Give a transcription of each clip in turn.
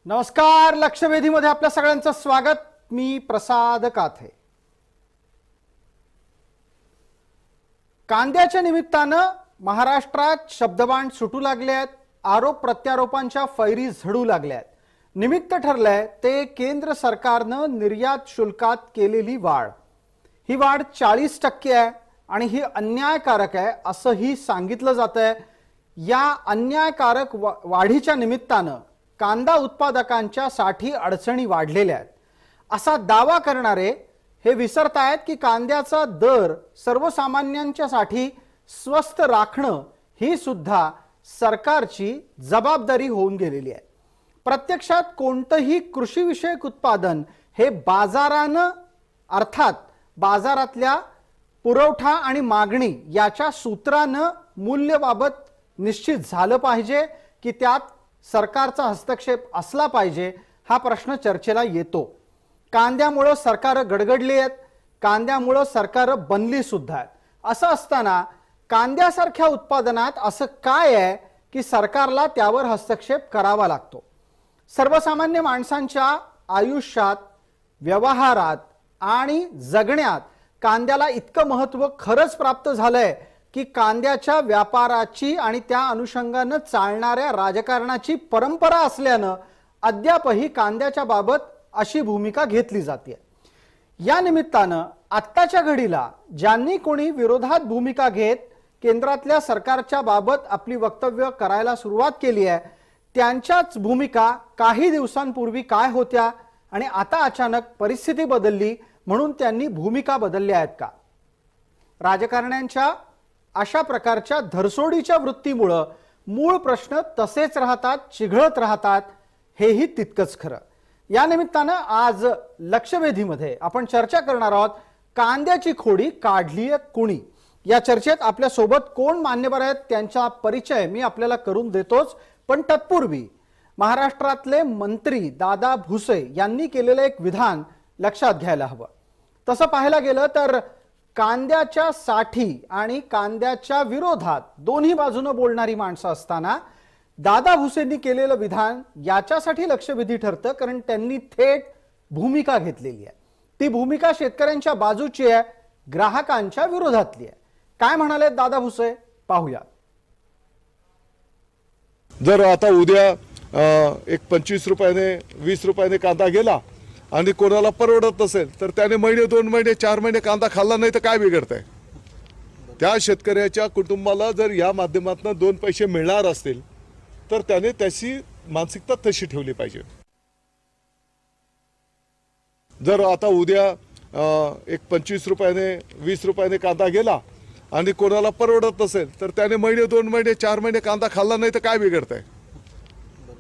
नमस्कार. लक्षवेधीमध्ये आपल्या सगळ्यांचं स्वागत. मी प्रसाद काथे. कांद्याच्या निमित्तानं महाराष्ट्रात शब्दबाण सुटू लागले आहेत. आरोप प्रत्यारोपांच्या फैरी झडू लागल्या आहेत. निमित्त ठरलंय ते केंद्र सरकारनं निर्यात शुल्कात केलेली वाढ. ही वाढ 40% आहे आणि ही अन्यायकारक आहे असंही सांगितलं जातंय. या अन्यायकारक वाढीच्या निमित्तानं कांदा उत्पादकांच्या साठी अडचणी वाढलेल्या आहेत असा दावा करणारे हे विसरतायत की कांद्याचा दर सर्वसामान्यांच्या साठी स्वस्त राखणं ही सुद्धा सरकारची जबाबदारी होऊन गेलेली आहे. प्रत्यक्षात कोणतंही कृषी विषयक उत्पादन हे बाजारानं अर्थात बाजारातल्या पुरवठा आणि मागणी याच्या सूत्रानं मूल्याबाबत निश्चित झालं पाहिजे की त्यात सरकारचा हस्तक्षेप असला पाहिजे हा प्रश्न चर्चेला येतो. कांद्यामुळे सरकार गडगडली आहेत, कांद्यामुळे सरकार बनली सुद्धा आहेत. असं असताना कांद्यासारख्या उत्पादनात असं काय आहे की सरकारला त्यावर हस्तक्षेप करावा लागतो. सर्वसामान्य माणसांच्या आयुष्यात, व्यवहारात आणि जगण्यात कांद्याला इतकं महत्त्व खरंच प्राप्त झालंय की कांद्याच्या व्यापाराची आणि त्या अनुषंगानं चालणाऱ्या राजकारणाची परंपरा असल्यानं अद्यापही कांद्याच्या बाबत अशी भूमिका घेतली जाते. या निमित्तानं आत्ताच्या घडीला ज्यांनी कोणी विरोधात भूमिका घेत केंद्रातल्या सरकारच्या बाबत आपली वक्तव्य करायला सुरुवात केली आहे त्यांच्याच भूमिका काही दिवसांपूर्वी काय होत्या आणि आता अचानक परिस्थिती बदलली म्हणून त्यांनी भूमिका बदलल्या आहेत का? राजकारण्यांच्या अशा प्रकारच्या धरसोडीच्या वृत्तीमुळे मूळ प्रश्न तसेच राहतात, चिघळत राहतात. हेही तितकंच खरं. या निमित्तानं आज लक्षवेधीमध्ये आपण चर्चा करणार आहोत कांद्याची खोडी काढलीये कुणी. या चर्चेत आपल्या सोबत कोण मान्यवर आहेत त्यांचा परिचय मी आपल्याला करून देतोच, पण तत्पूर्वी महाराष्ट्रातले मंत्री दादा भुसे यांनी केलेलं एक विधान लक्षात घ्यायला हवं. तसं पाहायला गेलं तर कांद्याच्या साठी आणि कांद्याच्या विरोधात दोन्ही बाजूने बोलणारी माणसं असताना दादा भुसेंनी केलेलं विधान याच्यासाठी लक्षवेधी ठरतं कारण त्यांनी थेट भूमिका घेतलेली आहे. ती भूमिका शेतकऱ्यांच्या बाजूची आहे, ग्राहकांच्या विरोधातली आहे. काय म्हणाले दादा भुसे पाहूया. जर आता उद्या एक 25 रुपयाने 20 रुपयाने कांदा गेला आणि कोणाला परवडत नसेल तर त्याने महिने 2 महिने 4 महिने कांदा खाल्ला नाही तर काय बिघडतंय? त्या शेतकऱ्याच्या कुटुंबाला जर या माध्यमातून 2 पैसे मिळणार असतील तर त्याने त्याची मानसिकता तशी ठेवली पाहिजे. जर आता उद्या एक 25 रुपयाने 20 रुपयाने कांदा गेला आणि कोणाला परवडत नसेल तर त्याने महिने 2 महिने 4 महिने कांदा खाल्ला नाही तर काय बिघडतंय?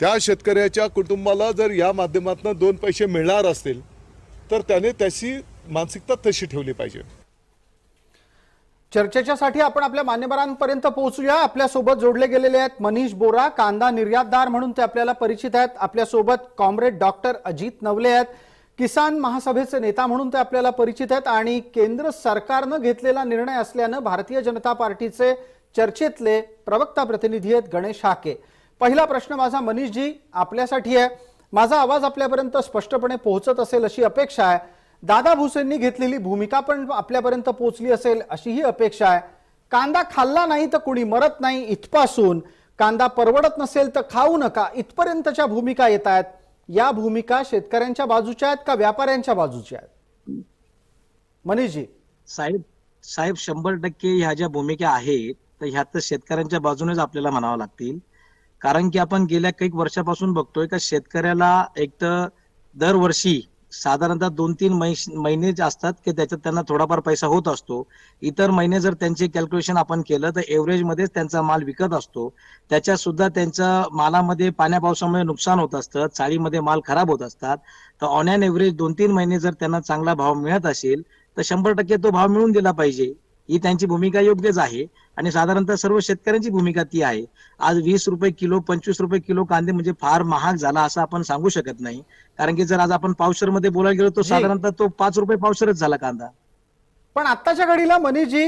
त्या शेतकऱ्याच्या कुटुंबाला जर या माध्यमातून 2 पैसे मिळणार असतील तर त्याने त्याची मानसिकता तशी ठेवली पाहिजे. चर्चेच्यासाठी आपण आपल्या मान्यवरांपर्यंत पोहोचूया. आपल्या सोबत जोडले गेलेले आहेत मनीष बोरा, कांदा निर्यातदार म्हणून ते आपल्याला परिचित आहेत. आपल्या सोबत कॉम्रेड डॉक्टर अजित नवले आहेत, किसान महासभेचे नेता म्हणून ते आपल्याला परिचित आहेत आणि केंद्र सरकारनं घेतलेला निर्णय असल्यानं भारतीय जनता पार्टीचे चर्चेतले प्रवक्ता प्रतिनिधी आहेत गणेश हाके. पहिला प्रश्न माझा मनीषजी आपल्यासाठी आहे. माझा आवाज आपल्यापर्यंत स्पष्टपणे पोहोचत असेल अशी अपेक्षा आहे. दादा भुसेंनी घेतलेली भूमिका पण आपल्यापर्यंत पोहोचली असेल अशीही अपेक्षा आहे. कांदा खाल्ला नाही तर कुणी मरत नाही इथपासून कांदा परवडत नसेल तर खाऊ नका इथपर्यंतच्या भूमिका येत आहेत. या भूमिका शेतकऱ्यांच्या बाजूच्या आहेत का व्यापाऱ्यांच्या बाजूच्या आहेत? मनीषजी. साहेब 100% ह्या ज्या भूमिका आहेत तर ह्या तर शेतकऱ्यांच्या बाजूनेच आपल्याला म्हणावं लागतील. कारण की आपण गेल्या काही वर्षापासून बघतोय का शेतकऱ्याला एक तर दरवर्षी साधारणतः 2-3 महिने जे असतात की त्याच्यात त्यांना थोडाफार पैसा होत असतो. इतर महिने जर त्यांचे कॅल्क्युलेशन आपण केलं तर एव्हरेज मध्येच त्यांचा माल विकत असतो. त्याच्यात सुद्धा त्यांच्या मालामध्ये पाण्या पावसामुळे नुकसान होत असतं, चाळीमध्ये माल खराब होत असतात. तर ऑन ॲन एव्हरेज 2-3 महिने जर त्यांना चांगला भाव मिळत असेल तर 100% तो भाव मिळून दिला पाहिजे. ही त्यांची भूमिका योग्यच आहे आणि साधारणतः सर्व शेतकऱ्यांची भूमिका ती आहे. आज 20 रुपये किलो 25 रुपये किलो कांदे म्हणजे फार महाग झाला असं आपण सांगू शकत नाही. कारण की जर आज आपण पावशर मध्ये बोलायला गेलो तर साधारणतः तो 5 रुपये पावशरच झाला कांदा. पण आत्ताच्या घडीला मनीषजी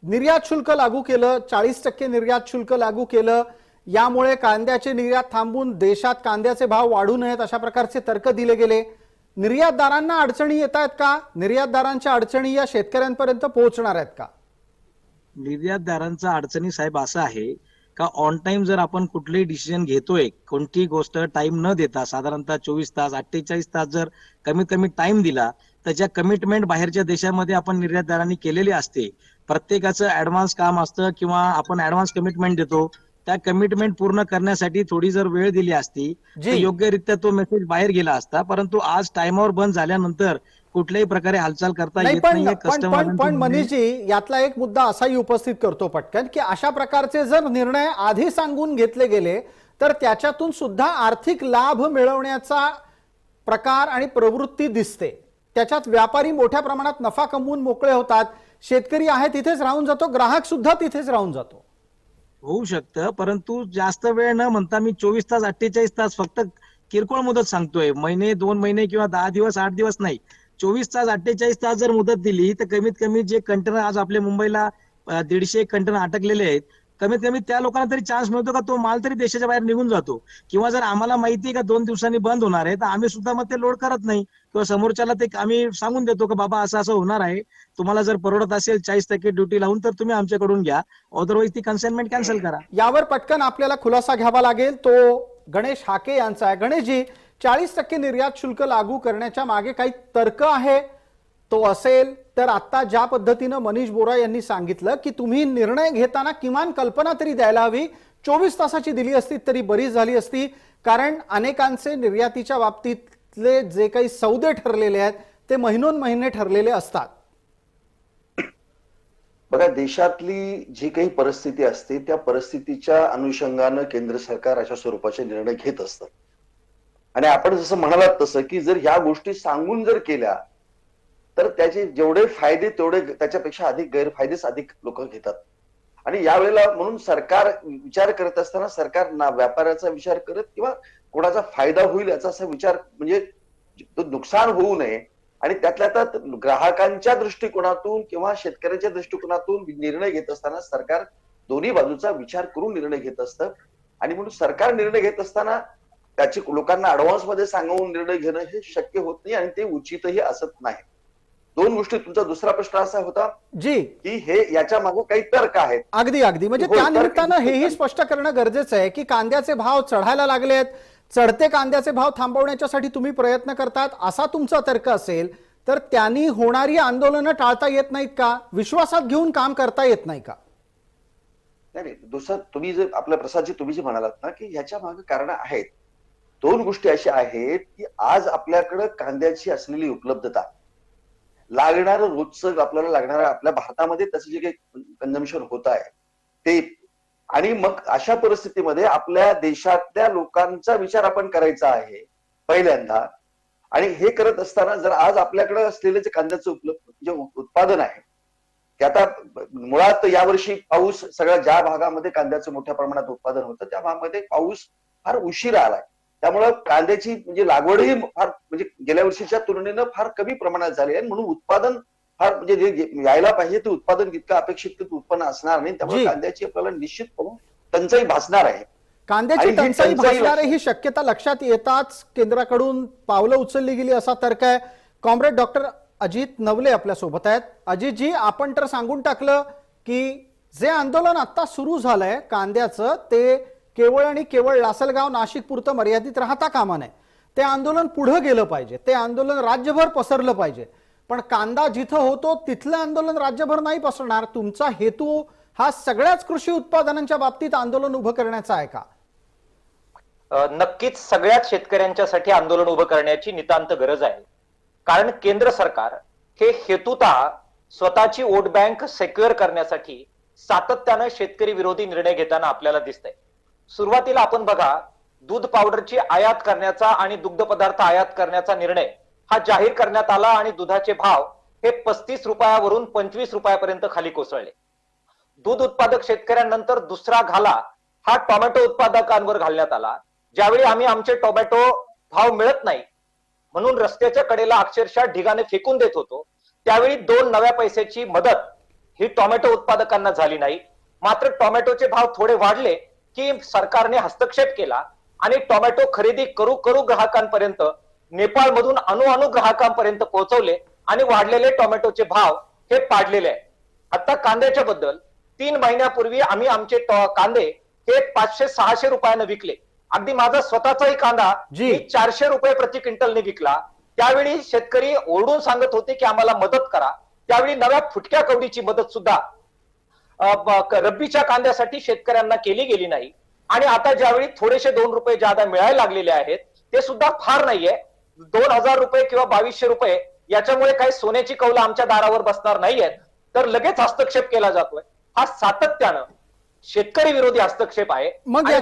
निर्यात शुल्क लागू केलं, 40% निर्यात शुल्क लागू केलं. यामुळे कांद्याची निर्यात थांबून देशात कांद्याचे भाव वाढू नयेत अशा प्रकारचे तर्क दिले गेले. निर्यातदारांना अडचणी येत आहेत का? निर्यातदारांच्या अडचणी या शेतकऱ्यांपर्यंत पोहोचणार आहेत का? निर्यातदारांचा अडचणी साहेब असा आहे का ऑन टाइम जर आपण कुठलेही डिसिजन घेतोय, कोणतीही गोष्ट टाइम न देता साधारणतः 24 तास 48 तास जर कमीत कमी टाइम दिला, त्याच्या कमिटमेंट बाहेरच्या देशामध्ये आपण निर्यातदारांनी केलेली असते. प्रत्येकाचं ऍडव्हान्स काम असतं किंवा आपण ऍडव्हान्स कमिटमेंट देतो. त्या कमिटमेंट पूर्ण करण्यासाठी थोडी जर वेळ दिली असती तर योग्यरित्या तो मेसेज बाहेर गेला असता. परंतु आज टाइमवर बंद झाल्यानंतर कुठल्याही प्रकारे हालचाल करता नाही, येत पण नाहीये. पण मनीषजी, यातला एक मुद्दा असाही उपस्थित करतो पटकन की अशा प्रकारचे जर निर्णय आधी सांगून घेतले गेले तर त्याच्यातून सुद्धा आर्थिक लाभ मिळवण्याचा प्रकार आणि प्रवृत्ती दिसते. त्याच्यात व्यापारी मोठ्या प्रमाणात नफा कमवून मोकळे होतात, शेतकरी आहे तिथेच राहून जातो, ग्राहक सुद्धा तिथेच राहून जातो. होऊ शकतं, परंतु जास्त वेळ न म्हणता मी 24 तास 48 तास फक्त किरकोळ मुदत सांगतोय. महिने 2 महिने किंवा 10 दिवस 8 दिवस नाही, 24 तास 48 तास जर मुदत दिली तर कमीत कमी जे कंटेनर आज आपल्या मुंबईला 150 कंटेनर अटकलेले आहेत, कमीत कमी त्या लोकांना तरी चान्स मिळतो का तो माल तरी देशाच्या बाहेर निघून जातो. किंवा जर आम्हाला माहिती आहे का 2 दिवसांनी बंद होणार आहे तर आम्ही सुद्धा मग ते लोड करत नाही किंवा समोरच्याला ते आम्ही सांगून देतो की बाबा असं असं होणार आहे, तुम्हाला जर परवडत असेल 40% ड्युटी लावून तर तुम्ही आमच्याकडून घ्या, अदरवाईज ती कन्साइनमेंट कॅन्सल करा. यावर पटकन आपल्याला खुलासा घ्यावा लागेल, तो गणेश हाके यांचा आहे. गणेशजी, 40% निर्यात शुल्क लागू करण्याच्या मागे काही तर्क आहे? तो असेल तर आता ज्या पद्धतीनं मनीष बोरा यांनी सांगितलं की तुम्ही निर्णय घेताना किमान कल्पना तरी द्यायला हवी, 24 तासाची दिली असती तरी बरी झाली असती. कारण अनेकांचे निर्यातीच्या बाबतीतले जे काही सौदे ठरलेले आहेत ते महिने ठरलेले असतात. बघा, देशातली जी काही परिस्थिती असते त्या परिस्थितीच्या अनुषंगानं केंद्र सरकार अशा स्वरूपाचे निर्णय घेत असतं. आणि आपण जसं म्हणालात तसं की जर ह्या गोष्टी सांगून जर केल्या तर त्याचे जेवढे फायदे तेवढे त्याच्यापेक्षा अधिक गैरफायदेच अधिक लोक घेतात. आणि यावेळेला म्हणून सरकार विचार करत असताना सरकार ना व्यापाऱ्याचा विचार करत किंवा कोणाचा फायदा होईल याचा असा विचार, म्हणजे नुकसान होऊ नये आणि त्यातल्या त्यात ग्राहकांच्या दृष्टिकोनातून किंवा शेतकऱ्यांच्या दृष्टिकोनातून निर्णय घेत असताना सरकार दोन्ही बाजूचा विचार करून निर्णय घेत असतं. आणि म्हणून सरकार निर्णय घेत असताना त्याची लोकांना ऍडव्हान्स मध्ये सांगून निर्णय घेणं हे शक्य होत नाही आणि ते उचितही असत नाही. 2 गोष्टी. तुमचा दुसरा प्रश्न असा होता जी की हे याच्या मागे काही तर्क आहेत. अगदी म्हणजे त्या निमित्तानं हेही स्पष्ट करणं गरजेचं आहे की कांद्याचे भाव चढायला लागलेत, चढते कांद्याचे भाव थांबवण्यासाठी तुम्ही प्रयत्न करतात असा तुमचा तर्क असेल तर त्यांनी होणारी आंदोलनं टाळता येत नाहीत का? विश्वासात घेऊन काम करता येत नाही का? नाही, दुसरं तुम्ही जे आपल्या प्रसादजी तुम्ही जे म्हणालात ना की ह्याच्या मागे कारण आहेत. 2 गोष्टी अशा आहेत की आज आपल्याकडे कांद्याची असलेली उपलब्धता, लागणारं रोजचं आपल्याला लागणारं आपल्या भारतामध्ये त्याचं जे काही कन्झम्पशन होत आहे ते, आणि मग अशा परिस्थितीमध्ये आपल्या देशातल्या लोकांचा विचार आपण करायचा आहे पहिल्यांदा. आणि हे करत असताना जर आज आपल्याकडे असलेले जे कांद्याचं जे उत्पादन आहे ते आता मुळात यावर्षी पाऊस सगळ्या ज्या भागामध्ये कांद्याचं मोठ्या प्रमाणात उत्पादन होतं त्या भागामध्ये पाऊस फार उशिरा आलाय. त्यामुळं कांद्याची म्हणजे लागवडही फार म्हणजे गेल्या वर्षीच्या तुलनेनं फार कमी प्रमाणात झाली आहे. म्हणून उत्पादन फार म्हणजे जे यायला पाहिजे ते उत्पादन तितकं अपेक्षित उत्पन्न असणार नाही. त्यामुळे कांद्याची आपल्याला निश्चित टंचाई भासणार आहे. कांद्याची टंचाई भासणार ही शक्यता लक्षात येताच केंद्राकडून पावलं उचलली गेली असा तर्क आहे. कॉम्रेड डॉक्टर अजित नवले आपल्या सोबत आहेत. अजितजी, आपण तर सांगून टाकलं की जे आंदोलन आता सुरू झालंय कांद्याचं ते केवळ आणि केवळ लासलगाव नाशिक पुरतं मर्यादित राहता कामा नये. ते आंदोलन पुढे गेलं पाहिजे, ते आंदोलन राज्यभर पसरलं पाहिजे. पण कांदा जिथं होतो तिथलं आंदोलन राज्यभर नाही पसरणार. तुमचा हेतू हा सगळ्याच कृषी उत्पादनांच्या बाबतीत आंदोलन उभं करण्याचा आहे का? नक्कीच सगळ्याच शेतकऱ्यांच्यासाठी आंदोलन उभं करण्याची नितांत गरज आहे. कारण केंद्र सरकार हे हेतुतः स्वतःची वोट बँक सेक्युअर करण्यासाठी सातत्यानं शेतकरी विरोधी निर्णय घेताना आपल्याला दिसतंय. सुरुवातीला आपण बघा, दूध पावडरची आयात करण्याचा आणि दुग्ध पदार्थ आयात करण्याचा निर्णय हा जाहीर करण्यात आला आणि दुधाचे भाव हे 35 रुपयावरून 25 रुपयापर्यंत खाली कोसळले. दूध उत्पादक शेतकऱ्यांनंतर दुसरा घाला हा टोमॅटो उत्पादकांवर घालण्यात आला. ज्यावेळी आम्ही आमचे टोमॅटो भाव मिळत नाही म्हणून रस्त्याच्या कडेला अक्षरशः ढिगाने फेकून देत होतो, त्यावेळी 2 नव्या पैशाची मदत ही टोमॅटो उत्पादकांना झाली नाही. मात्र टोमॅटोचे भाव थोडे वाढले की सरकारने हस्तक्षेप केला आणि टोमॅटो खरेदी करू करू ग्राहकांपर्यंत, नेपाळमधून अणू ग्राहकांपर्यंत पोहोचवले आणि वाढलेले टोमॅटोचे भाव हे पाडलेले आहे. आता कांद्याच्या बद्दल 3 महिन्यापूर्वी आम्ही आमचे कांदे हे 500-600 रुपयाने विकले. अगदी माझा स्वतःचाही कांदा जी. मी 400 रुपये प्रति क्विंटलने विकला. त्यावेळी शेतकरी ओरडून सांगत होते की आम्हाला मदत करा. त्यावेळी नव्या फुटक्या कवडीची मदत सुद्धा रब्बीच्या कांद्यासाठी शेतकऱ्यांना केली गेली नाही. आणि आता ज्यावेळी थोडेसे 2 रुपये जादा मिळायला लागलेले आहेत, ते सुद्धा फार नाहीये. 2000 रुपये किंवा 2200 रुपये याच्यामुळे काही सोन्याची कौलं आमच्या दारावर बसणार नाहीयेत, तर लगेच हस्तक्षेप केला जातोय. हा सातत्यानं शेतकरी विरोधी हस्तक्षेप आहे. मग आणि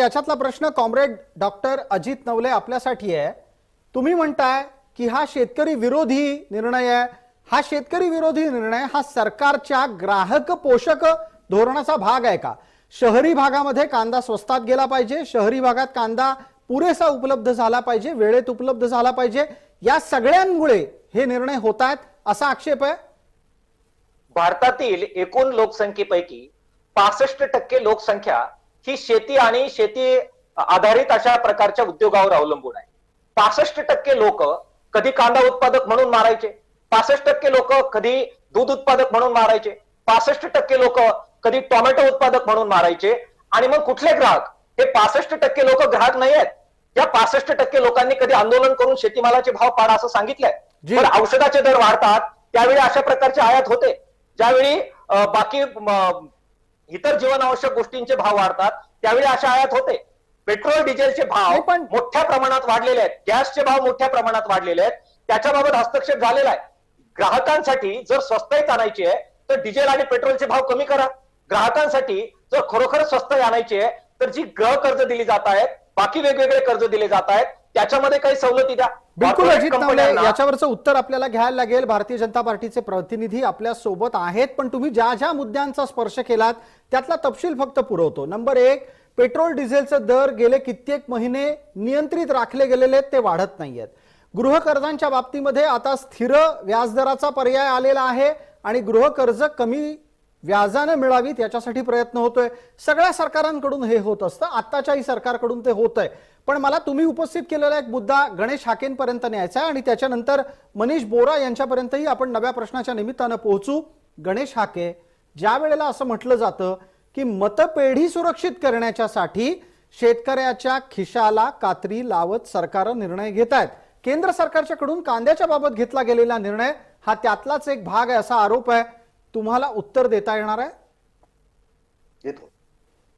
याच्यातला प्रश्न कॉम्रेड डॉक्टर अजित नवले आपल्यासाठी आहे. तुम्ही म्हणताय की हा शेतकरी विरोधी निर्णय आहे. हा शेतकरी विरोधी निर्णय हा सरकारच्या ग्राहक पोषक धोरणाचा भाग आहे का? शहरी भागामध्ये कांदा स्वस्तात गेला पाहिजे, शहरी भागात कांदा पुरेसा उपलब्ध झाला पाहिजे, वेळेत उपलब्ध झाला पाहिजे, या सगळ्यांमुळे हे निर्णय होत आहेत असा आक्षेप आहे. भारतातील एकूण लोकसंख्येपैकी 65% लोकसंख्या ही शेती आणि शेती आधारित अशा प्रकारच्या उद्योगावर अवलंबून आहे. 65% लोक कधी कांदा उत्पादक म्हणून मारायचे, 65% लोक कधी दूध उत्पादक म्हणून मारायचे, 65% लोक कधी टोमॅटो उत्पादक म्हणून मारायचे. आणि मग कुठले ग्राहक? हे 65% लोक ग्राहक नाही आहेत. या 65% लोकांनी कधी आंदोलन करून शेतीमालाचे भाव पाडा असं सांगितलंय? पण औषधाचे दर वाढतात त्यावेळी अशा प्रकारचे आयात होते. ज्यावेळी बाकी इतर जीवनावश्यक गोष्टींचे भाव वाढतात त्यावेळी अशा आयात होते. पेट्रोल डिझेलचे भाव नाही पण- मोठ्या प्रमाणात वाढलेले आहेत, गॅसचे भाव मोठ्या प्रमाणात वाढलेले आहेत. त्याच्याबाबत हस्तक्षेप झालेला आहे. ग्राहकांसाठी जर स्वस्ताईत आणायची आहे तर डिझेल आणि पेट्रोलचे भाव कमी करा. ग्राहकांसाठी जर खरोखर स्वस्त आणायची आहे तर जी गृह कर्ज दिली जात आहेत, बाकी वेगवेगळे कर्ज दिले जात आहेत, त्याच्यामध्ये काही सवलती द्या. बिलकुल Corporate अजित नवले, कंपन्यांना- याच्यावरचं उत्तर आपल्याला घ्यायला लागेल. भारतीय जनता पार्टीचे प्रतिनिधी आपल्या सोबत आहेत, पण तुम्ही ज्या ज्या मुद्द्यांचा स्पर्श केलात त्यातला तपशील फक्त पुरवतो. नंबर 1, पेट्रोल डिझेलचे दर गेले कित्येक महिने नियंत्रित राखले गेलेले आहेत, ते वाढत नाहीयेत. गृहकर्जांच्या बाबतीमध्ये आता स्थिर व्याजदराचा पर्याय आलेला आहे आणि गृहकर्ज कमी व्याजाने मिळावीत याच्यासाठी प्रयत्न होतोय. सगळ्या सरकारांकडून हे होत असतं, आत्ताच्याही सरकारकडून ते होत आहे. पण मला तुम्ही उपस्थित केलेला एक मुद्दा गणेश हाकेंपर्यंत न्यायचा आहे आणि त्याच्यानंतर मनीष बोरा यांच्यापर्यंतही आपण नव्या प्रश्नाच्या निमित्तानं पोहोचू. गणेश हाके, ज्या वेळेला असं म्हटलं जातं की मतपेढी सुरक्षित करण्याच्यासाठी शेतकऱ्याच्या खिशाला कात्री लावत सरकार निर्णय घेत आहेत, केंद्र सरकारच्याकडून कांद्याच्या बाबत घेतला गेलेला निर्णय हा त्यातलाच एक भाग आहे असा आरोप आहे. तुम्हाला उत्तर देता येणार आहे? येतो.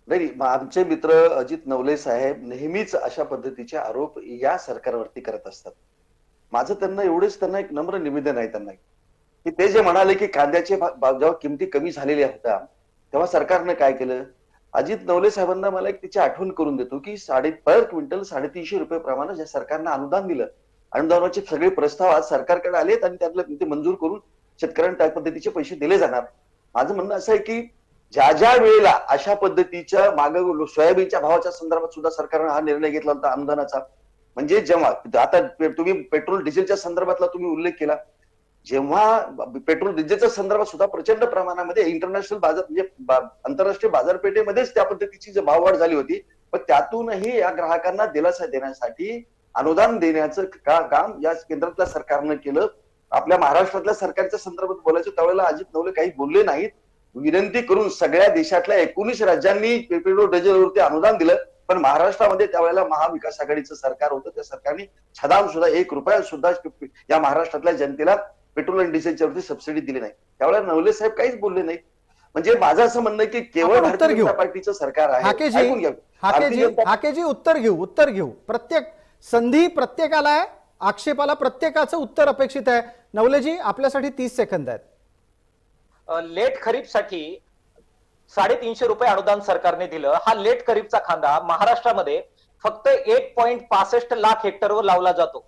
नाही, आमचे मित्र अजित नवले साहेब नेहमीच अशा पद्धतीचे आरोप या सरकारवरती करत असतात. माझं त्यांना एक नम्र निवेदन आहे त्यांना की ते जे म्हणाले की कांद्याचे जेव्हा किमती कमी झालेल्या होत्या तेव्हा सरकारनं काय केलं. अजित नवले साहेबांना मला एक त्याची आठवण करून देतो की पर क्विंटल 350 रुपये प्रमाणे ज्या सरकारनं अनुदान दिलं, अनुदानाचे सगळे प्रस्ताव आज सरकारकडे आलेत आणि त्यातलं ते मंजूर करून शेतकऱ्यांना त्या पद्धतीचे पैसे दिले जाणार. माझं म्हणणं असं आहे की ज्या ज्या वेळेला अशा पद्धतीच्या माग सोयाबीनच्या भावाच्या संदर्भात सुद्धा सरकारनं हा निर्णय घेतला होता अनुदानाचा, म्हणजे जेव्हा आता तुम्ही पेट्रोल डिझेलच्या संदर्भातला तुम्ही उल्लेख केला, जेव्हा पेट्रोल डिझेलच्या संदर्भात सुद्धा प्रचंड प्रमाणामध्ये इंटरनॅशनल बाजार म्हणजे आंतरराष्ट्रीय बाजारपेठेमध्येच त्या पद्धतीची भाववाढ झाली होती. पण त्यातूनही या ग्राहकांना दिलासा देण्यासाठी अनुदान देण्याचं काम या केंद्रातल्या सरकारनं केलं. आपल्या महाराष्ट्रातल्या सरकारच्या संदर्भात बोलायचं त्यावेळेला अजित नवले काही बोलले नाहीत. विनंती करून सगळ्या देशातल्या 19 राज्यांनी पेट्रोल डिझेलवरती अनुदान दिलं, पण महाराष्ट्रामध्ये त्यावेळेला महाविकास आघाडीचं सरकार होतं. त्या सरकारने छदाम सुद्धा 1 रुपया सुद्धा या महाराष्ट्रातल्या जनतेला पेट्रोल आणि डिझेलच्या वरती सबसिडी दिली नाही. त्यावेळेला नवले साहेब काहीच बोलले नाही. म्हणजे माझं असं म्हणणं की केवळ भारतीय जनता पार्टीचं सरकार आहे. ऐकून घ्या. हाकेजी उत्तर घेऊ. प्रत्येक संधी प्रत्येकाला आहे, आक्षेपाला प्रत्येकाचं उत्तर अपेक्षित आहे. नवलेजी, आपल्यासाठी 30 सेकंद आहेत. लेट खरीपसाठी 350 रुपये अनुदान सरकारने दिलं. हा लेट खरीपचा कांदा महाराष्ट्रामध्ये फक्त 1.65 लाख हेक्टरवर लावला जातो.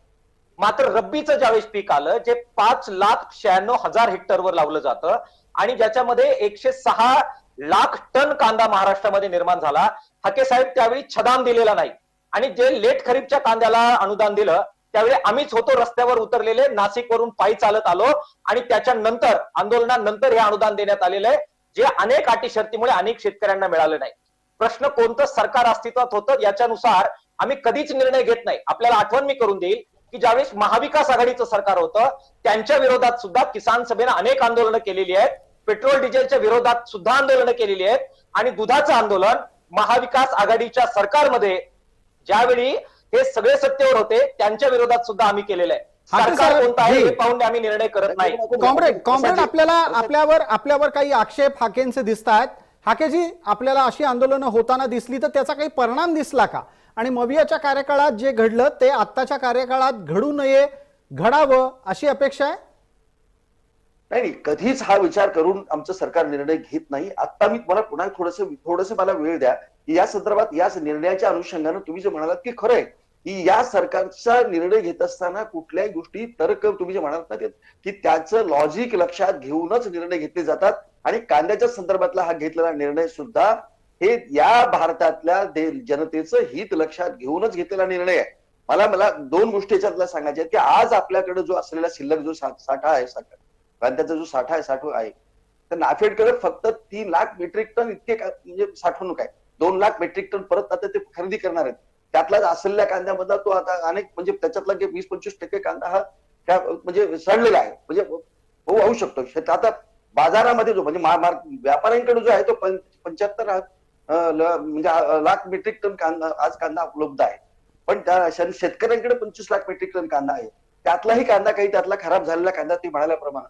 मात्र रब्बीचं ज्यावेळेस पीक आलं जे 5,96,000 हेक्टरवर लावलं जातं आणि ज्याच्यामध्ये 106 लाख टन कांदा महाराष्ट्रामध्ये निर्माण झाला. हाके साहेब त्यावेळी छदाम दिलेला नाही आणि जे लेट खरीपच्या कांद्याला अनुदान दिलं त्यावेळी आम्हीच होतो रस्त्यावर उतरलेले, नाशिकवरून पायी चालत आलो आणि त्याच्यानंतर आंदोलनानंतर हे अनुदान देण्यात आलेलं आहे, जे अनेक अटी शर्तीमुळे अनेक शेतकऱ्यांना मिळालं नाही. प्रश्न कोणतं सरकार अस्तित्वात होतं याच्यानुसार आम्ही कधीच निर्णय घेत नाही. आपल्याला आठवण मी करून देईल की ज्यावेळेस महाविकास आघाडीचं सरकार होतं त्यांच्या विरोधात सुद्धा किसान सभेनं अनेक आंदोलनं केलेली आहेत. पेट्रोल डिझेलच्या विरोधात सुद्धा आंदोलनं केलेली आहेत आणि दुधाचं आंदोलन महाविकास आघाडीच्या सरकारमध्ये ज्यावेळी हे सगळे सत्तेवर होते त्यांच्या विरोधात सुद्धा आम्ही केलेलं आहे. हाके सरकार साहेब, कोणतं आहे जी. हे पाहून आम्ही निर्णय करत नाही. कॉम्रेड आपल्यावर काही आक्षेप हाकेंचे दिसत आहेत. हाकेजी, आपल्याला अशी आंदोलनं होताना दिसली तर त्याचा काही परिणाम दिसला का? आणि मवियाच्या कार्यकाळात जे घडलं ते आत्ताच्या कार्यकाळात घडू नये, घडावं अशी अपेक्षा आहे? नाही, कधीच हा विचार करून आमचं सरकार निर्णय घेत नाही. आता मी मला पुन्हा थोडस मला वेळ द्या की या संदर्भात या निर्णयाच्या अनुषंगानं तुम्ही जे म्हणालात की खरंय की या सरकारचा निर्णय घेत असताना कुठल्याही गोष्टी तर्क तुम्ही जे म्हणालात ना की त्याचं लॉजिक लक्षात घेऊनच निर्णय घेतले जातात. आणि कांद्याच्या संदर्भातला हा घेतलेला निर्णय सुद्धा हे या भारतातल्या जनतेचं हित लक्षात घेऊनच घेतलेला निर्णय आहे. मला दोन गोष्टी याच्यातल्या सांगायच्या आहेत की आज आपल्याकडे जो असलेला शिल्लक जो साठा आहे, कांद्याचा जो साठा आहे तर नाफेडकडे फक्त 3 लाख मेट्रिक टन इतके म्हणजे साठवणूक आहे. 2 लाख मेट्रिक टन परत आता ते खरेदी करणार आहेत. त्यातलाच असलेल्या कांद्यामधला तो आता अनेक म्हणजे त्याच्यातला 20-25% कांदा हा त्या म्हणजे सडलेला आहे, म्हणजे होऊ शकतो. आता बाजारामध्ये जो म्हणजे व्यापाऱ्यांकडे जो आहे तो 75 म्हणजे लाख मेट्रिक टन कांदा उपलब्ध आहे. पण त्या शेतकऱ्यांकडे 25 लाख मेट्रिक टन कांदा आहे. त्यातलाही कांदा काही त्यातला खराब झालेला कांदा ते म्हणाल्याप्रमाणे.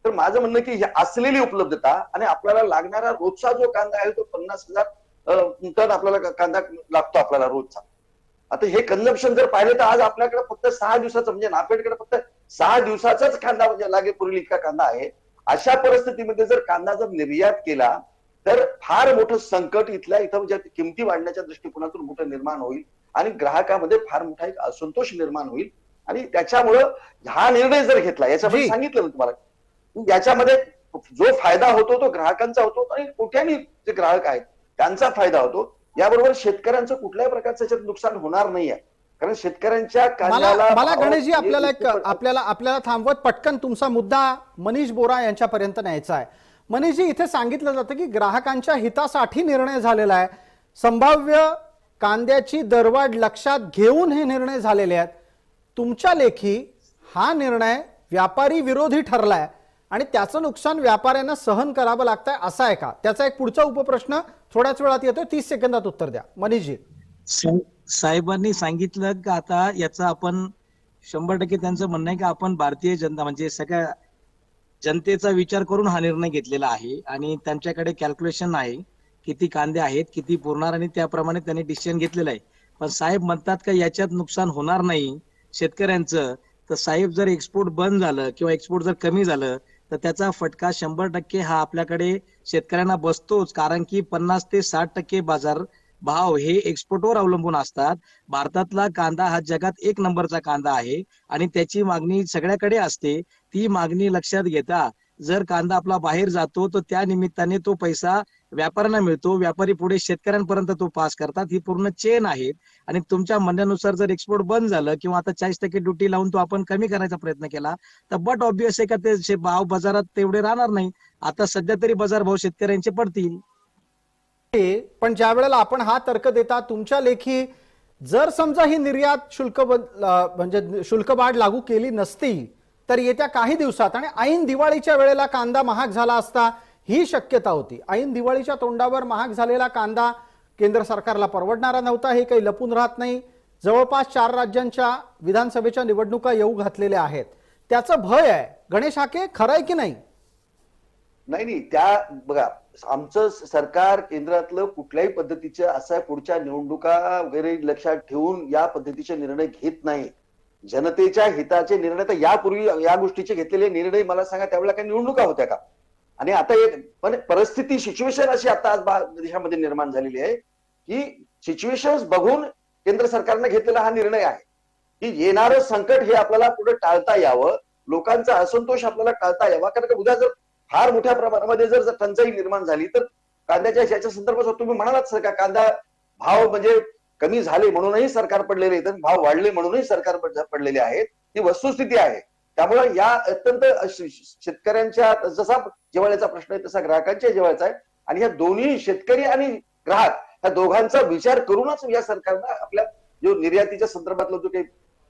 तर माझं म्हणणं की असलेली उपलब्धता आणि आपल्याला लागणारा रोजचा जो कांदा आहे तो 50,000 टन आपल्याला कांदा लागतो आपल्याला रोजचा. आता हे कन्झम्पशन जर पाहिलं तर आज आपल्याकडे फक्त 6 दिवसाचं म्हणजे नाफेडकडे फक्त 6 दिवसाचाच कांदा म्हणजे लागेल पूर्वी इतका कांदा आहे. अशा परिस्थितीमध्ये जर कांदा जर निर्यात केला तर फार मोठं संकट इथल्या इथं म्हणजे किमती वाढण्याच्या दृष्टिकोनातून मोठं निर्माण होईल आणि ग्राहकामध्ये फार मोठा एक असंतोष निर्माण होईल. आणि त्याच्यामुळं हा निर्णय जर घेतला याच्यामध्ये सांगितलं ना तुम्हाला याच्यामध्ये जो फायदा होतो तो ग्राहकांचा होतो आणि कोट्यानी जे ग्राहक आहेत त्यांचा फायदा होतो. याबरोबर शेतकऱ्यांचं कुठल्याही प्रकारचं याच्यात नुकसान होणार नाहीये कारण शेतकऱ्यांच्या मला गणेशजी आपल्याला थांबवत पटकन तुमचा मुद्दा मनीष बोरा यांच्यापर्यंत न्यायचा आहे. मनीषजी, इथे सांगितलं जातं की ग्राहकांच्या हितासाठी निर्णय झालेला आहे. संभाव्य कांद्याची दरवाढ लक्षात घेऊन हे निर्णय झालेले आहेत. तुमच्या लेखी हा निर्णय व्यापारी विरोधी ठरलाय आणि त्याचं नुकसान व्यापाऱ्यांना सहन करावं लागतंय असं आहे का? त्याचा एक पुढचा उपप्रश्न थोड्याच वेळात येतोय, 30 सेकंदात उत्तर द्या. मनीषजी, साहेबांनी सांगितलं की आता याचा आपण 100% त्यांचं म्हणणं आहे की आपण भारतीय जनता म्हणजे सगळ्या जनतेचा विचार करून हा निर्णय घेतलेला आहे आणि त्यांच्याकडे कॅल्क्युलेशन आहे किती कांदे आहेत, किती पुरणार आणि त्याप्रमाणे त्यांनी डिसिजन घेतलेलं आहे. पण साहेब म्हणतात का याच्यात नुकसान होणार नाही शेतकऱ्यांचं. तर साहेब जर एक्सपोर्ट बंद झालं किंवा एक्सपोर्ट जर कमी झालं तर त्याचा फटका 100% हा आपल्याकडे शेतकऱ्यांना बसतोच. कारण की 50 ते 60% बाजार भाव हे एक्सपोर्टवर अवलंबून असतात. भारतातला कांदा हा जगात 1 नंबरचा कांदा आहे आणि त्याची मागणी सगळ्याकडे असते. ती मागणी लक्षात घेता जर कांदा आपला बाहेर जातो तर त्या निमित्ताने तो पैसा व्यापाऱ्यांना मिळतो. व्यापारी पुढे शेतकऱ्यांपर्यंत तो पास करतात. ही पूर्ण चेन आहे आणि तुमच्या म्हणण्यानुसार जर एक्सपोर्ट बंद झालं किंवा आता 40% ड्युटी लावून तो आपण कमी करायचा प्रयत्न केला तर बट ऑब्विस आहे का ते भाव बाजारात तेवढे राहणार नाही. आता सध्या तरी बाजार भाव शेतकऱ्यांचे पडतील. पण ज्या वेळेला आपण हा तर्क देता तुमच्या लेखी जर समजा ही निर्यात शुल्क वाढ लागू केली नसती तर येत्या काही दिवसात आणि ऐन दिवाळीच्या वेळेला कांदा महाग झाला असता ही शक्यता होती. ऐन दिवाळीच्या तोंडावर महाग झालेला कांदा केंद्र सरकारला परवडणारा नव्हता, हे काही लपून राहत नाही. जवळपास 4 राज्यांच्या विधानसभेच्या निवडणुका येऊ घातलेल्या आहेत, त्याचं भय आहे. गणेश हाके, खरं आहे की नाही? नाही, त्या बघा आमचं सरकार केंद्रातलं कुठल्याही पद्धतीचं असं पुढच्या निवडणुका वगैरे लक्षात ठेवून या पद्धतीचे निर्णय घेत नाही. जनतेच्या हिताचे निर्णय तर यापूर्वी या गोष्टीचे घेतलेले निर्णय मला सांगा त्यावेळेला काही निवडणुका होत्या का? आणि आता एक पण परिस्थिती सिच्युएशन अशी आता आज देशामध्ये निर्माण झालेली आहे की सिच्युएशन बघून केंद्र सरकारने घेतलेला हा निर्णय आहे की येणारं संकट हे आपल्याला पुढे टाळता यावं, लोकांचा असंतोष आपल्याला टाळता यावा. कारण उद्या जर फार मोठ्या प्रमाणामध्ये जर टंचाई निर्माण झाली तर कांद्याच्या याच्या संदर्भात तुम्ही म्हणालात सर का कांदा भाव म्हणजे कमी झाले म्हणूनही सरकार पडलेले आहेत, भाव वाढले म्हणूनही सरकार पडलेले आहेत, ही वस्तुस्थिती आहे. त्यामुळे या अत्यंत शेतकऱ्यांच्या जसा जिव्हाळ्याचा प्रश्न आहे तसा ग्राहकांच्या जिव्हाळ्याचा आहे आणि या दोन्ही शेतकरी आणि ग्राहक ह्या दोघांचा विचार करूनच या सरकारनं आपल्या जो निर्यातीच्या संदर्भातला जो काही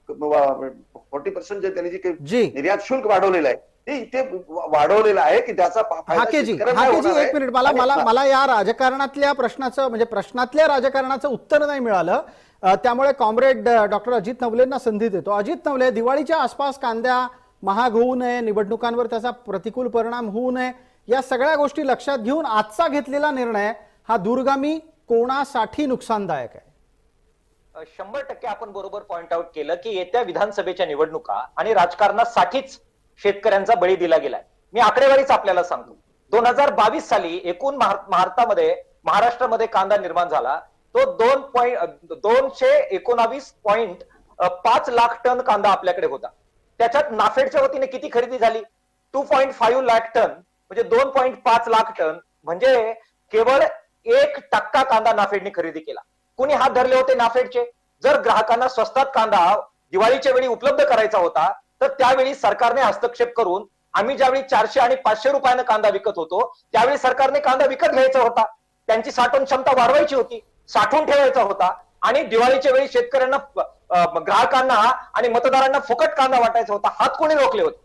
40% जे त्यांनी जे काही जी निर्यात शुल्क वाढवलेलं आहे ते इथे वाढवलेलं आहे की त्याचा फायदा हाकेजी शेतकऱ्यांना हाकेजी होणार एक आहे. मिनिट मला आणि मला मला या राजकारणातल्या प्रश्नाचं म्हणजे प्रश्नातल्या राजकारणाचं उत्तर नाही मिळालं. त्यामुळे कॉम्रेड डॉक्टर अजित नवलेंना संधी देतो. अजित नवले, दिवाळीच्या आसपास कांदा महाग होऊ नये, निवडणुकांवर त्याचा प्रतिकूल परिणाम होऊ नये, या सगळ्या गोष्टी लक्षात घेऊन आजचा घेतलेला निर्णय हा दूरगामी कोणासाठी नुकसानदायक आहे? 100% आपण बरोबर पॉइंट आउट केलं की येत्या विधानसभेच्या निवडणुका आणि राजकारणासाठीच शेतकऱ्यांचा बळी दिला गेलाय. मी आकडेवारीच आपल्याला सांगतो. 2022 साली एकूण महाराष्ट्रामध्ये कांदा निर्माण झाला तो 219.5 लाख टन कांदा आपल्याकडे होता. त्याच्यात नाफेडच्या वतीने किती खरेदी झाली? 2.5 लाख टन, म्हणजे 2.5 लाख टन, म्हणजे केवळ 1% कांदा नाफेडने खरेदी केला. कुणी हात धरले होते नाफेडचे? जर ग्राहकांना स्वस्तात कांदा दिवाळीच्या वेळी उपलब्ध करायचा होता तर त्यावेळी सरकारने हस्तक्षेप करून आम्ही ज्यावेळी 400 आणि 500 रुपयानं कांदा विकत होतो त्यावेळी सरकारने कांदा विकत घ्यायचा होता. त्यांची साठवण क्षमता वाढवायची होती, साठवून ठेवायचा होता आणि दिवाळीच्या वेळी शेतकऱ्यांना, ग्राहकांना आणि मतदारांना फुकट कांदा वाटायचा होता. हात कोणी रोखले होते?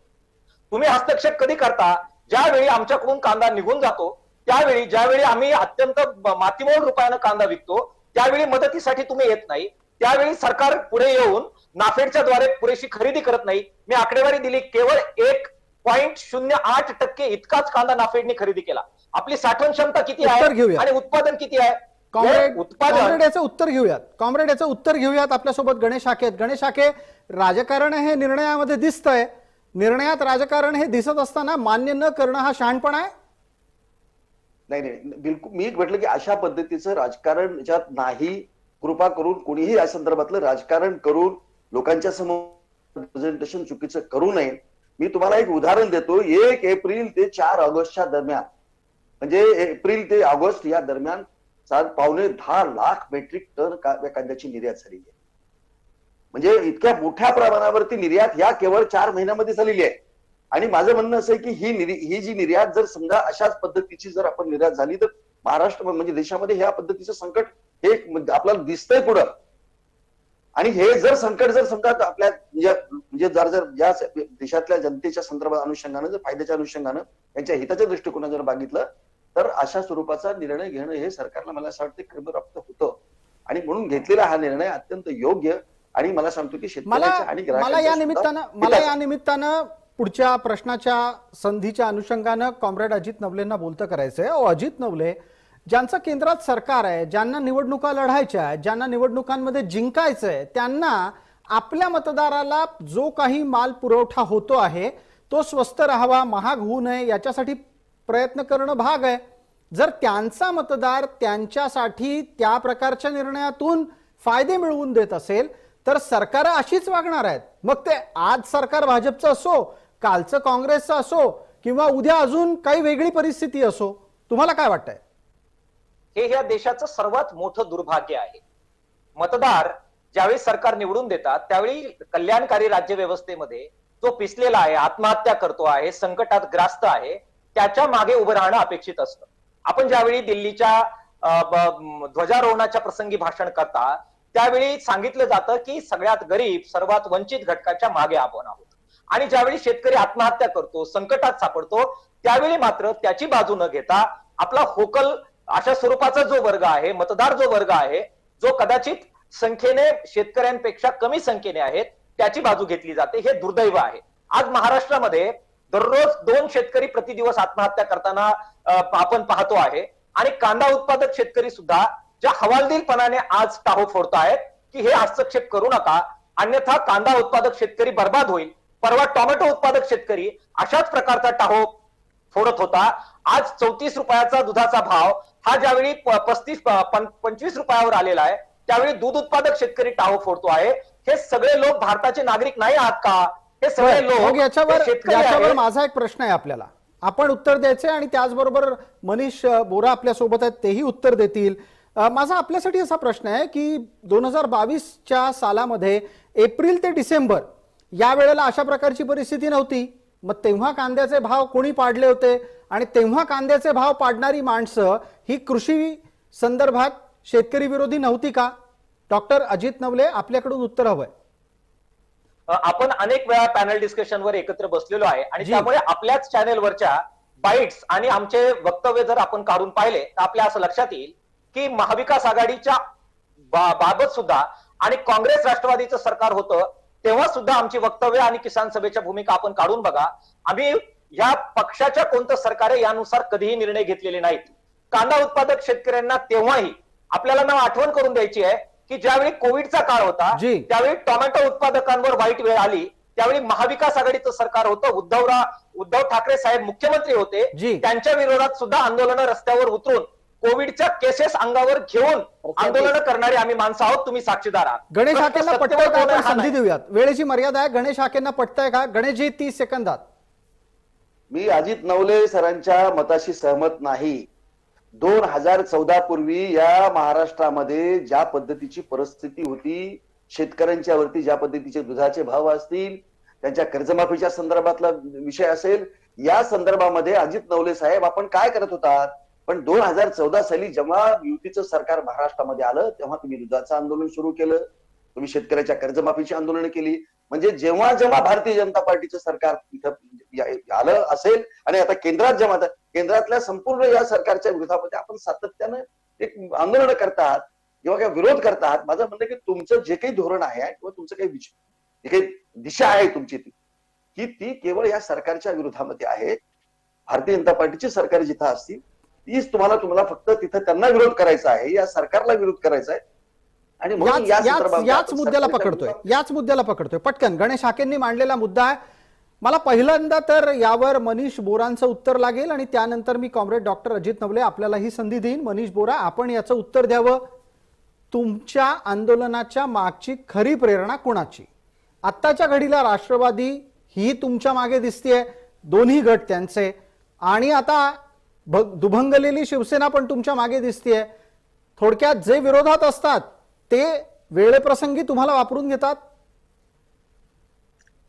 तुम्ही हस्तक्षेप कधी करता? ज्यावेळी आमच्याकडून कांदा निघून जातो त्यावेळी, ज्यावेळी आम्ही अत्यंत मातीमोल रुपयानं कांदा विकतो त्यावेळी मदतीसाठी तुम्ही येत नाही. त्यावेळी सरकार पुढे येऊन नाफेडच्या द्वारे पुरेशी खरेदी करत नाही. मी आकडेवारी दिली, केवळ 1.08% इतकाच कांदा नाफेडने खरेदी केला. आपली साठवण क्षमता किती उत्तर आहे घेऊया. आणि उत्पादन किती आहे? कॉम्रेड उत्पादन याचं उत्तर घेऊयात. कॉम्रेड याचं उत्तर घेऊयात. आपल्यासोबत गणेश हाके आहेत. गणेश हाके, राजकारण हे निर्णयामध्ये दिसतंय, निर्णयात राजकारण हे दिसत असताना मान्य न करणं हा शहाणपणा आहे? नाही, बिलकुल. मी म्हटलं की अशा पद्धतीचं राजकारण ज्यात नाही, कृपा करून कोणीही या संदर्भातलं राजकारण करून लोकांच्या समोर प्रेझेंटेशन चुकीचं करू नये. मी तुम्हाला एक उदाहरण देतो. 1 एप्रिल ते 4 ऑगस्टच्या दरम्यान, म्हणजे एप्रिल ते ऑगस्ट या दरम्यान 10.25 लाख मेट्रिक टन कांद्याची निर्यात झालेली आहे. म्हणजे इतक्या मोठ्या प्रमाणावरती निर्यात या केवळ 4 महिन्यामध्ये झालेली आहे. आणि माझं म्हणणं असं आहे की ही जी निर्यात जर समजा अशाच पद्धतीची जर आपण निर्यात झाली तर महाराष्ट्र म्हणजे देशामध्ये ह्या पद्धतीचं संकट हे आपल्याला दिसतंय पुढं. आणि हे जर संकट जर समजा आपल्या म्हणजे जर या देशातल्या जनतेच्या संदर्भात अनुषंगानं, जर फायद्याच्या अनुषंगानं, त्यांच्या हिताच्या दृष्टिकोनात जर बघितलं तर अशा स्वरूपाचा निर्णय घेणं हे सरकारला मला असं वाटतं क्रमप्राप्त होतं. आणि म्हणून घेतलेला हा निर्णय अत्यंत योग्य आणि मला सांगतो की शेतकऱ्याच्या आणि मला या निमित्तानं पुढच्या प्रश्नाच्या संधीच्या अनुषंगानं कॉम्रेड अजित नवलेंना बोलतं करायचंय. अजित नवले, ज्यांचं केंद्रात सरकार आहे, ज्यांना निवडणुका लढायच्या आहेत, ज्यांना निवडणुकांमध्ये जिंकायचंय, त्यांना आपल्या मतदाराला जो काही माल पुरवठा होतो आहे तो स्वस्त राहावा, महाग होऊ नये, याच्यासाठी प्रयत्न करणं भाग आहे. जर त्यांचा मतदार त्यांच्यासाठी त्या प्रकारच्या निर्णयातून फायदे मिळवून देत असेल तर सरकार अशीच वागणार आहेत. मग ते आज सरकार भाजपचं असो, कालचं काँग्रेसचं असो, किंवा उद्या अजून काही वेगळी परिस्थिती असो. तुम्हाला काय वाटतंय? हे या देशाचं सर्वात मोठं दुर्भाग्य आहे. मतदार ज्यावेळी सरकार निवडून देतात त्यावेळी कल्याणकारी राज्य व्यवस्थेमध्ये जो पिसलेला आहे, आत्महत्या करतो आहे, संकटात ग्रास्त आहे, त्याच्या मागे उभं राहणं अपेक्षित असतं. आपण ज्यावेळी दिल्लीच्या ध्वजारोहणाच्या प्रसंगी भाषण करता त्यावेळी सांगितलं जातं की सगळ्यात गरीब, सर्वात वंचित घटकाच्या मागे आपण आहोत. आणि ज्यावेळी शेतकरी आत्महत्या करतो, संकटात सापडतो, त्यावेळी मात्र त्याची बाजू न घेता आपला होकल अशा स्वरूपाचा जो वर्ग आहे, मतदार जो वर्ग आहे, जो कदाचित संख्येने शेतकऱ्यांपेक्षा कमी संख्येने आहेत, त्याची बाजू घेतली जाते. हे दुर्दैव आहे. आज महाराष्ट्रामध्ये दररोज 2 शेतकरी प्रतिदिवस आत्महत्या करताना आपण पाहतो आहे. आणि कांदा उत्पादक शेतकरी सुद्धा ज्या हवालदिलपणाने आज टाहो फोडतायत की हे हस्तक्षेप करू नका, अन्यथा कांदा उत्पादक शेतकरी बर्बाद होईल. परवा टोमॅटो उत्पादक शेतकरी अशाच प्रकारचा टाहो फोडत होता. आज 34 रुपयाचा दुधाचा भाव हा ज्यावेळी 25 रुपयावर आलेला आहे त्यावेळी दूध उत्पादक शेतकरी टाहो फोडतो आहे. हे सगळे लोक भारताचे नागरिक नाही आहात का? हे सगळे लोक याच्यावर माझा एक प्रश्न आहे आपल्याला, आपण उत्तर द्यायचे आणि त्याचबरोबर मनीष बोरा आपल्या सोबत आहेत, तेही उत्तर देतील. माझा आपल्यासाठी असा प्रश्न आहे की 2022च्या सालामध्ये एप्रिल ते डिसेंबर या वेळेला अशा प्रकारची परिस्थिती नव्हती. मग तेव्हा कांद्याचे भाव कोणी पाडले होते? आणि तेव्हा कांद्याचे भाव पाडणारी माणसं ही कृषी संदर्भात शेतकरी विरोधी नव्हती का? डॉक्टर अजित नवले, आपल्याकडून उत्तर हवंय. आपण अनेक वेळा पॅनल डिस्कशनवर एकत्र बसलेलो आहे आणि जी. त्यामुळे आपल्याच चॅनेलवरच्या बाईट्स आणि आमचे वक्तव्य जर आपण काढून पाहिले तर आपल्या असं लक्षात येईल की महाविकास आघाडीच्या बाबत सुद्धा आणि काँग्रेस राष्ट्रवादीचं सरकार होतं तेव्हा सुद्धा आमची वक्तव्य आणि किसान सभेच्या भूमिका आपण काढून बघा. आम्ही या पक्षाच्या कोणतं सरकार आहे यानुसार कधीही निर्णय घेतलेले नाहीत. कांदा उत्पादक शेतकऱ्यांना तेव्हाही आपल्याला नाव आठवण करून द्यायची आहे की ज्यावेळी कोविडचा काळ होता जी. त्यावेळी टोमॅटो उत्पादकांवर वाईट वेळ आली, त्यावेळी महाविकास आघाडीचं सरकार होतं, उद्धव ठाकरे साहेब मुख्यमंत्री होते, जी. त्यांच्या विरोधात सुद्धा आंदोलनं रस्त्यावर उतरून कोविडच्या केसेस अंगावर घेऊन आंदोलनं करणारे आम्ही माणसं आहोत. तुम्ही साक्षीदार आहात. गणेश फक्त हाकेंना सत्तेवर पटतंय का? बोलणं आपण हा संधी नाही. देऊयात. वेळेची मर्यादा आहे. गणेश हाकेंना पटतंय का? गणेशजी 30 सेकंदात. मी अजित नवले सरांच्या मताशी सहमत नाही. 2014 पूर्वी या महाराष्ट्रामध्ये ज्या पद्धतीची परिस्थिती होती, शेतकऱ्यांच्या वरती ज्या पद्धतीचे दुधाचे भाव असतील, त्यांच्या कर्जमाफीच्या संदर्भातला विषय असेल, या संदर्भामध्ये अजित नवले साहेब आपण काय करत होतात? पण 2014 साली जेव्हा युतीचं सरकार महाराष्ट्रामध्ये आलं तेव्हा तुम्ही दुधाचं आंदोलन सुरू केलं, तुम्ही शेतकऱ्याच्या कर्जमाफीची आंदोलन केली. म्हणजे जेव्हा जेव्हा भारतीय जनता पार्टीचं सरकार इथं आलं असेल आणि आता केंद्रात जेव्हा केंद्रातल्या संपूर्ण या सरकारच्या विरोधामध्ये आपण सातत्यानं एक आंदोलन करतात किंवा काय विरोध करतात. माझं म्हणणं की तुमचं जे काही धोरण आहे किंवा तुमचं काही जे काही दिशा आहे तुमची ती केवळ या सरकारच्या विरोधामध्ये आहे. भारतीय जनता पार्टीची सरकार जिथं असतील तीच तुम्हाला फक्त तिथं त्यांना विरोध करायचा आहे, या सरकारला विरोध करायचा आहे. आणि म्हणून याच मुद्द्याला पकडतोय पटकन. गणेश हाकेंनी मांडलेला मुद्दा आहे. मला पहिल्यांदा तर यावर मनीष बोरांचं उत्तर लागेल आणि त्यानंतर मी कॉम्रेड डॉक्टर अजित नवले आपल्याला ही संधी देईन. मनीष बोरा, आपण याचं उत्तर द्यावं. तुमच्या आंदोलनाच्या मागची खरी प्रेरणा कोणाची? आत्ताच्या घडीला राष्ट्रवादी ही तुमच्या मागे दिसतेय, दोन्ही गट त्यांचे, आणि आता दुभंगलेली शिवसेना पण तुमच्या मागे दिसतेय. थोडक्यात जे विरोधात असतात ते वेळेप्रसंगी तुम्हाला वापरून घेतात.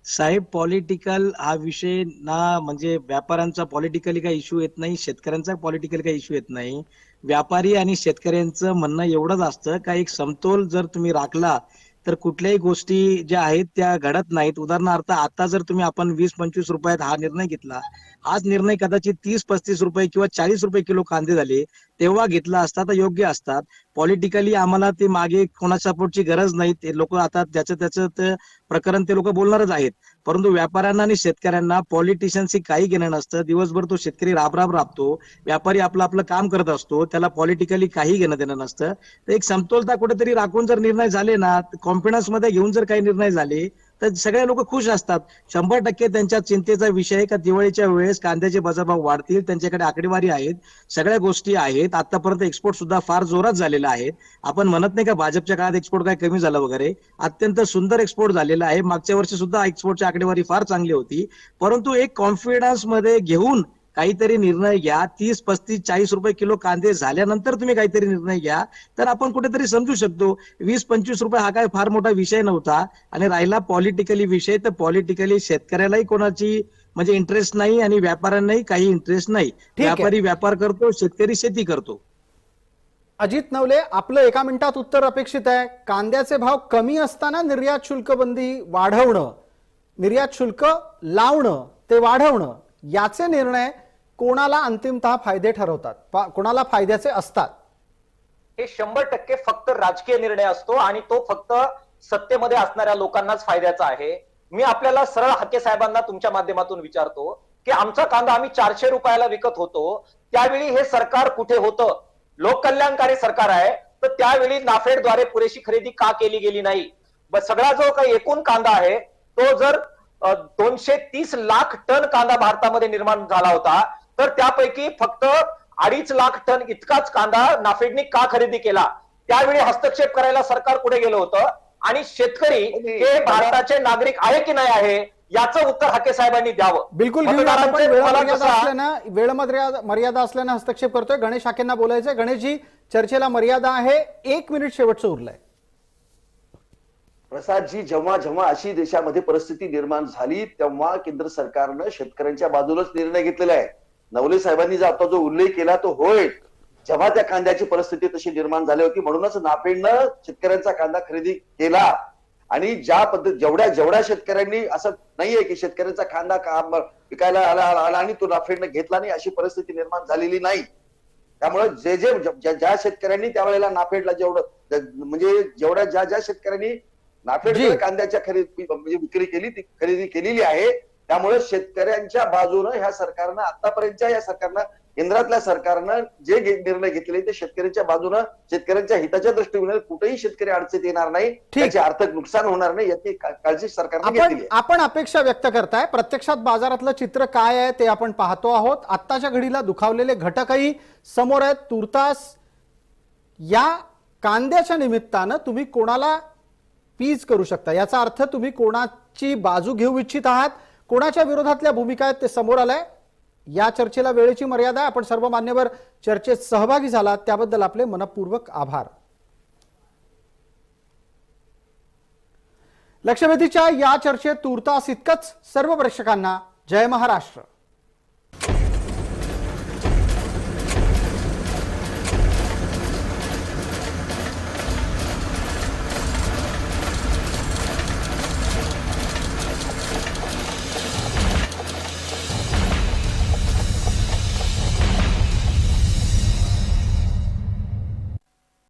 साहेब, पॉलिटिकल हा विषय ना, म्हणजे व्यापाऱ्यांचा पॉलिटिकली काही इश्यू येत नाही, शेतकऱ्यांचा पॉलिटिकल काही इश्यू येत नाही. व्यापारी आणि शेतकऱ्यांचं म्हणणं एवढंच असतं का एक समतोल जर तुम्ही राखला तर कुठल्याही गोष्टी ज्या आहेत त्या घडत नाहीत. उदाहरणार्थ आता जर तुम्ही आपण 20-25 रुपयात हा निर्णय घेतला, हाच निर्णय कदाचित 30-35 रुपये किंवा 40 रुपये किलो कांदे झाले तेव्हा घेतला असता तर योग्य असतात. पॉलिटिकली आम्हाला ते मागे कोणा सपोर्टची गरज नाही. ते लोक आता त्याचं प्रकरण ते लोक बोलणारच आहेत. परंतु व्यापाऱ्यांना आणि शेतकऱ्यांना पॉलिटिशियन्सची काही घेणं नसतं. दिवसभर तो शेतकरी राबतो, व्यापारी आपलं काम करत असतो, त्याला पॉलिटिकली काही घेणं देणं नसतं. तर एक समतोलता कुठेतरी राखून जर निर्णय झाले ना, कॉन्फिडन्स मध्ये घेऊन जर काही निर्णय झाले तर सगळे लोक खुश असतात. 100% त्यांच्या चिंतेचा विषय आहे का दिवाळीच्या वेळेस कांद्याचे बाजारभाव वाढतील. त्यांच्याकडे आकडेवारी आहेत, सगळ्या गोष्टी आहेत. आतापर्यंत एक्सपोर्ट सुद्धा फार जोरात झालेला आहे. आपण म्हणत नाही का भाजपच्या काळात एक्सपोर्ट काय कमी झाला वगैरे, अत्यंत सुंदर एक्सपोर्ट झालेला आहे. मागच्या वर्षी सुद्धा एक्सपोर्टची आकडेवारी फार चांगली होती. परंतु एक कॉन्फिडन्स मध्ये घेऊन काहीतरी निर्णय घ्या. 30, 35, 40 रुपये किलो कांदे झाल्यानंतर तुम्ही काहीतरी निर्णय घ्या तर आपण कुठेतरी समजू शकतो. 20-25 रुपये हा काय फार मोठा विषय नव्हता. आणि राहिला पॉलिटिकली विषय, तर पॉलिटिकली शेतकऱ्यालाही कोणाची म्हणजे इंटरेस्ट नाही आणि व्यापाऱ्यांनाही काही इंटरेस्ट नाही. व्यापारी व्यापार करतो, शेतकरी शेती करतो. अजित नवले, आपलं 1 मिनिटात उत्तर अपेक्षित आहे. कांद्याचे भाव कमी असताना निर्यात शुल्क बंदी वाढवणं, निर्यात शुल्क लावणं ते वाढवणं, याचे निर्णय कोणाला अंतिमतः फायदे ठरवतात, कोणाला फायद्याचे असतात? हे 100% फक्त राजकीय निर्णय असतो आणि तो फक्त सत्तेमध्ये असणाऱ्या लोकांनाच फायद्याचा आहे. मी आपल्याला सरळ हाके साहेबांना तुमच्या माध्यमातून विचारतो की आमचा कांदा आम्ही 400 रुपयाला विकत होतो, त्यावेळी हे सरकार कुठे होतं? लोककल्याणकारी सरकार आहे, तर त्यावेळी नाफेडद्वारे पुरेशी खरेदी का केली गेली नाही? सगळा जो काही एकूण कांदा आहे तो जर 230 लाख टन कांदा भारतामध्ये निर्माण झाला होता, तर त्यापैकी फक्त 2.5 लाख टन इतकाच कांदा नाफेडने का खरेदी केला? त्यावेळी हस्तक्षेप करायला सरकार कुठे गेलं होतं? आणि शेतकरी हे भारताचे नागरिक आहे की नाही आहे याचं उत्तर हाके साहेबांनी द्यावं. बिलकुल, वेळ मर्यादा असल्यानं हस्तक्षेप करतोय. गणेश हाकेंना बोलायचंय. गणेशजी, चर्चेला मर्यादा आहे, 1 मिनिट शेवटचं उरलंय. प्रसादजी, जेव्हा जेव्हा अशी देशामध्ये परिस्थिती निर्माण झाली तेव्हा केंद्र सरकारनं शेतकऱ्यांच्या बाजूलाच निर्णय घेतलेला आहे. नवले साहेबांनी जो आता जो उल्लेख केला तो होय, जेव्हा त्या कांद्याची परिस्थिती तशी निर्माण झाली होती, म्हणूनच नाफेडनं शेतकऱ्यांचा कांदा खरेदी केला. आणि ज्या पद्धत जेवढ्या शेतकऱ्यांनी, असं नाहीये की शेतकऱ्यांचा कांदा विकायला आला आणि तो नाफेडनं घेतला नाही, अशी परिस्थिती निर्माण झालेली नाही. त्यामुळे ज्या शेतकऱ्यांनी त्यावेळेला नाफेडला म्हणजे ज्या शेतकऱ्यांनी नाफेडकडे कांद्याच्या म्हणजे विक्री केली, ती खरेदी केलेली आहे. त्यामुळे शेतकऱ्यांच्या बाजूनं ह्या सरकारनं, आतापर्यंतच्या या सरकारनं, केंद्रातल्या सरकारनं जे निर्णय घेतले ते शेतकऱ्यांच्या बाजूनं, शेतकऱ्यांच्या हिताच्या दृष्टीने कुठेही शेतकरी अडचणीत येणार नाही, त्याचे आर्थिक नुकसान होणार नाही, याची काळजी सरकारने घेतली आहे. आपण अपेक्षा व्यक्त करताय, प्रत्यक्षात बाजारातलं चित्र काय आहे ते आपण पाहतो आहोत. आत्ताच्या घडीला दुखावलेले घटकही समोर आहेत. तुर्तास या कांद्याच्या निमित्तानं तुम्ही कोणाला पीज करू शकता, याचा अर्थ तुम्ही कोणाची बाजू घेऊ इच्छित आहात, कोणाच्या विरोधातल्या भूमिका आहेत ते समोर आलंय. या चर्चेला वेळेची मर्यादा आहे. आपण सर्व मान्यवर चर्चेत सहभागी झालात त्याबद्दल आपले मनपूर्वक आभार. लक्षवेधीच्या या चर्चेत तुर्तास इतकंच. सर्व प्रेक्षकांना जय महाराष्ट्र.